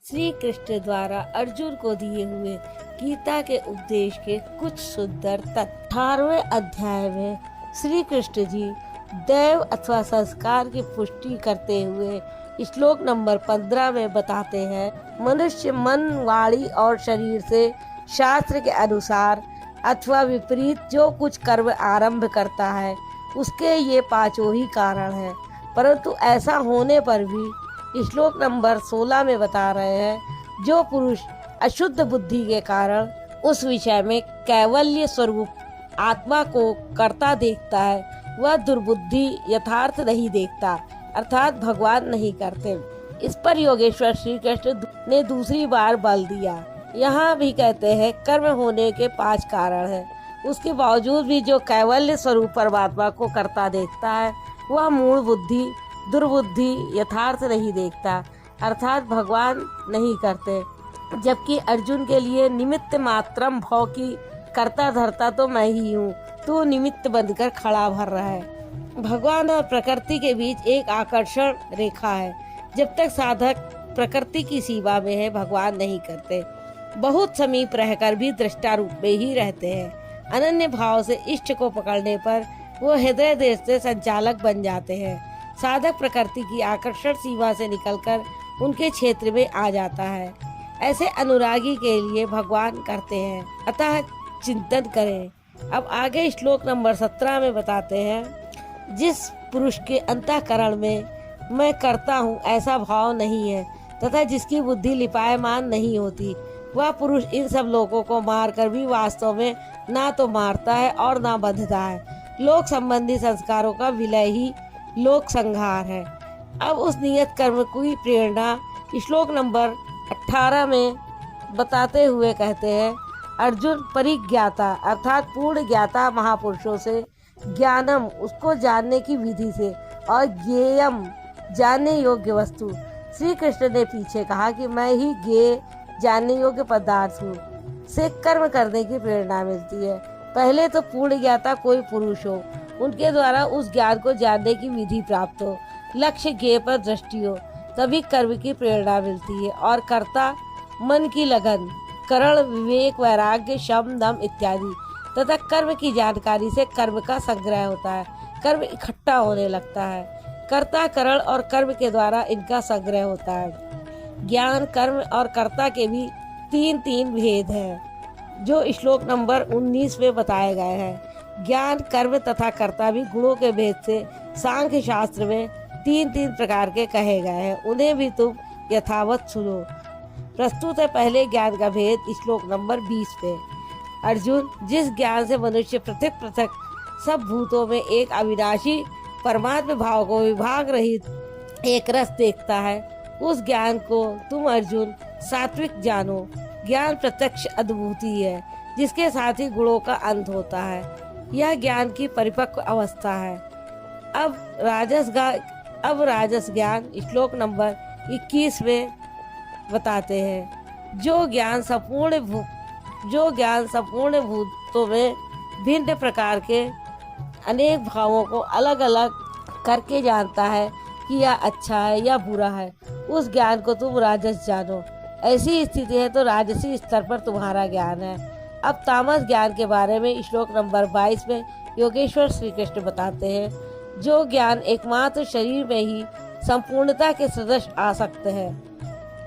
श्री कृष्ण द्वारा अर्जुन को दिए हुए गीता के उपदेश के कुछ सुंदर तत्व। 18वें अध्याय में श्री कृष्ण जी दैव अथवा संस्कार की पुष्टि करते हुए श्लोक नंबर 15 में बताते हैं, मनुष्य मन, वाणी और शरीर से शास्त्र के अनुसार अथवा विपरीत जो कुछ कर्म आरंभ करता है उसके ये पांचों ही कारण हैं। परंतु ऐसा होने पर भी श्लोक नंबर 16 में बता रहे हैं, जो पुरुष अशुद्ध बुद्धि के कारण उस विषय में कैवल्य स्वरूप आत्मा को कर्ता देखता है, वह दुर्बुद्धि यथार्थ नहीं देखता, अर्थात भगवान नहीं करते। इस पर योगेश्वर श्री कृष्ण ने दूसरी बार बल दिया। यहाँ भी कहते हैं, कर्म होने के 5 कारण हैं। उसके बावजूद भी जो कैवल्य स्वरूप परमात्मा को कर्ता देखता है, वह मूल बुद्धि दुर्बुद्धि यथार्थ नहीं देखता, अर्थात भगवान नहीं करते। जबकि अर्जुन के लिए निमित्त मात्रम भाव की कर्ता धर्ता तो मैं ही हूँ, तू निमित्त बनकर खड़ा भर रहा है। भगवान और प्रकृति के बीच एक आकर्षण रेखा है। जब तक साधक प्रकृति की सीमा में है, भगवान नहीं करते। बहुत समीप रहकर भी दृष्टा रूप में ही रहते हैं। अनन्य भाव से इष्ट को पकड़ने पर वो हृदय देश से संचालक बन जाते हैं। साधक प्रकृति की आकर्षण सीमा से निकलकर उनके क्षेत्र में आ जाता है। ऐसे अनुरागी के लिए भगवान करते हैं, अतः चिंतन करें। अब आगे श्लोक नंबर 17 में बताते हैं, जिस पुरुष के अंतःकरण में मैं करता हूँ ऐसा भाव नहीं है तथा जिसकी बुद्धि लिपायमान नहीं होती, वह पुरुष इन सब लोगों को मारकर भी वास्तव में ना तो मारता है और ना बंधता है। लोक संबंधी संस्कारों का विलय ही लोक संहार है। अब उस नियत कर्म की प्रेरणा श्लोक नंबर 18 में बताते हुए कहते हैं, अर्जुन परिज्ञाता अर्थात पूर्ण ज्ञाता महापुरुषों से ज्ञानम उसको जानने की विधि से और ज्ञेयम जानने योग्य वस्तु। श्री कृष्ण ने पीछे कहा कि मैं ही ज्ञेय जानने योग्य पदार्थ हूँ से कर्म करने की प्रेरणा मिलती है। पहले तो पूर्ण ज्ञाता कोई पुरुष हो, उनके द्वारा उस ज्ञान को जानने की विधि प्राप्त हो, लक्ष्य ज्ञेय पर दृष्टि हो, तभी कर्म की प्रेरणा मिलती है। और कर्ता मन की लगन, करण, विवेक, वैराग्य, शम, दम इत्यादि तथा कर्म की जानकारी से कर्म का संग्रह होता है। कर्म इकट्ठा होने लगता है। कर्ता, करण और कर्म के द्वारा इनका संग्रह होता है। ज्ञान, कर्म और कर्ता के भी 3 भेद हैं, जो श्लोक नंबर 19 में बताए गए हैं। ज्ञान, कर्म तथा कर्ता भी गुणों के भेद से सांख्य शास्त्र में 3 प्रकार के कहे गए हैं। उन्हें भी तुम यथावत सुनो। प्रस्तुत है पहले ज्ञान का भेद श्लोक नंबर 20 में। अर्जुन, जिस ज्ञान से मनुष्य पृथक पृथक सब भूतों में एक अविनाशी परमात्मा भाव को विभाग रहित एक रस देखता है, उस ज्ञान को तुम अर्जुन सात्विक जानो। ज्ञान प्रत्यक्ष अद्भुति है, जिसके साथ ही गुणों का अंत होता है। यह ज्ञान की परिपक्व अवस्था है। अब राजस ज्ञान श्लोक नंबर 21 में बताते हैं, जो ज्ञान संपूर्ण भूतों में भिन्न प्रकार के अनेक भावों को अलग अलग करके जानता है कि यह अच्छा है या बुरा है, उस ज्ञान को तुम राजस जानो। ऐसी स्थिति है तो राजसी स्तर पर तुम्हारा ज्ञान है। अब तामस ज्ञान के बारे में श्लोक नंबर 22 में योगेश्वर श्री कृष्ण बताते हैं, जो ज्ञान एकमात्र शरीर में ही संपूर्णता के सदृश आसक्त है,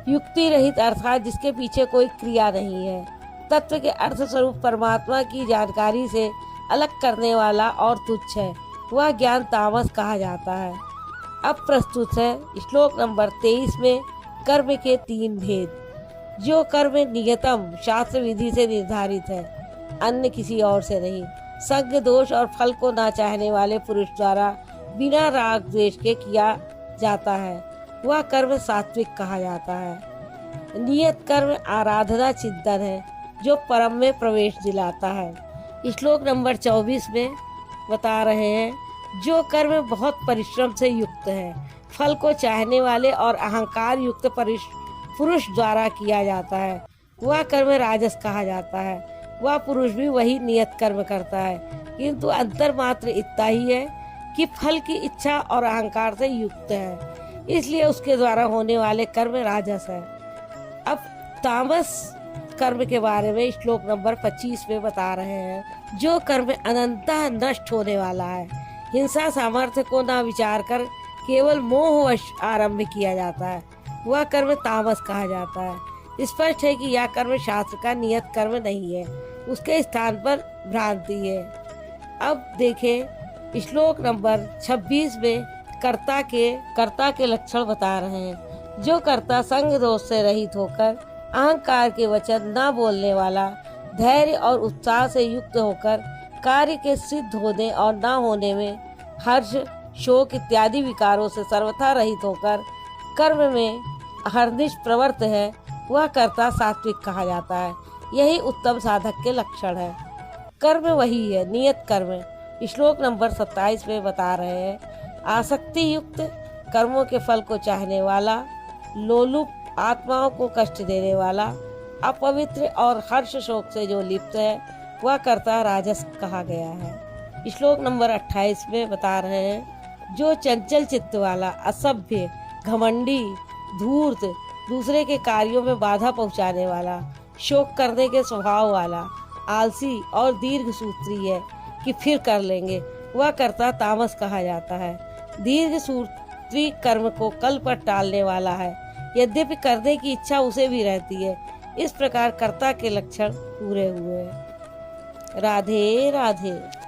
युक्ति रहित अर्थात जिसके पीछे कोई क्रिया नहीं है, तत्व के अर्थ स्वरूप परमात्मा की जानकारी से अलग करने वाला और तुच्छ है, वह ज्ञान तामस कहा जाता है। अब प्रस्तुत है श्लोक नंबर 23 में कर्म के 3 भेद। जो कर्म नियतम शास्त्र विधि से निर्धारित है, अन्य किसी और से नहीं, संग दोष और फल को ना चाहने वाले पुरुष द्वारा बिना राग द्वेष के किया जाता है, वह कर्म सात्विक कहा जाता है। नियत कर्म आराधना चिंतन है, जो परम में प्रवेश दिलाता है। श्लोक नंबर 24 में बता रहे हैं, जो कर्म बहुत परिश्रम से युक्त है, फल को चाहने वाले और अहंकार युक्त पुरुष द्वारा किया जाता है, वह कर्म राजस कहा जाता है। वह पुरुष भी वही नियत कर्म करता है, किंतु अंतर मात्र इतना ही है कि फल की इच्छा और अहंकार से युक्त है, इसलिए उसके द्वारा होने वाले कर्म राजस है। तामस कर्म के बारे में श्लोक नंबर 25 में बता रहे हैं। जो कर्म अनंतः नष्ट होने वाला है, हिंसा सामर्थ्य को ना विचार कर केवल मोहवश आरंभ किया जाता है, वह कर्म तामस कहा जाता है। स्पष्ट है कि यह कर्म शास्त्र का नियत कर्म नहीं है, उसके स्थान पर भ्रांति है। अब देखें श्लोक नंबर 26 में कर्ता के लक्षण बता रहे हैं। जो कर्ता संग दोष से रहित होकर अहंकार के वचन न बोलने वाला, धैर्य और उत्साह से युक्त होकर कार्य के सिद्ध होने और न होने में हर्ष, शोक इत्यादि विकारों से सर्वथा रहित होकर कर्म में हरनिश प्रवृत्त है, वह कर्ता सात्विक कहा जाता है। यही उत्तम साधक के लक्षण है। कर्म वही है, नियत कर्म। श्लोक नंबर 27 में बता रहे हैं। आसक्ति युक्त कर्मों के फल को चाहने वाला, लोलुप, आत्माओं को कष्ट देने वाला, अपवित्र और हर्ष शोक से जो लिप्त है, वह कर्ता राजस कहा गया है। श्लोक नंबर 28 में बता रहे हैं। जो चंचल चित्त वाला, असभ्य, घमंडी, धूर्त, दूसरे के कार्यों में बाधा पहुंचाने वाला, शोक करने के स्वभाव वाला, आलसी और दीर्घ सूत्री है कि फिर कर लेंगे, वह कर्ता तामस कहा जाता है। दीर्घ सूत्री कर्म को कल पर टालने वाला है, यद्यपि करने की इच्छा उसे भी रहती है। इस प्रकार कर्ता के लक्षण पूरे हुए। राधे राधे।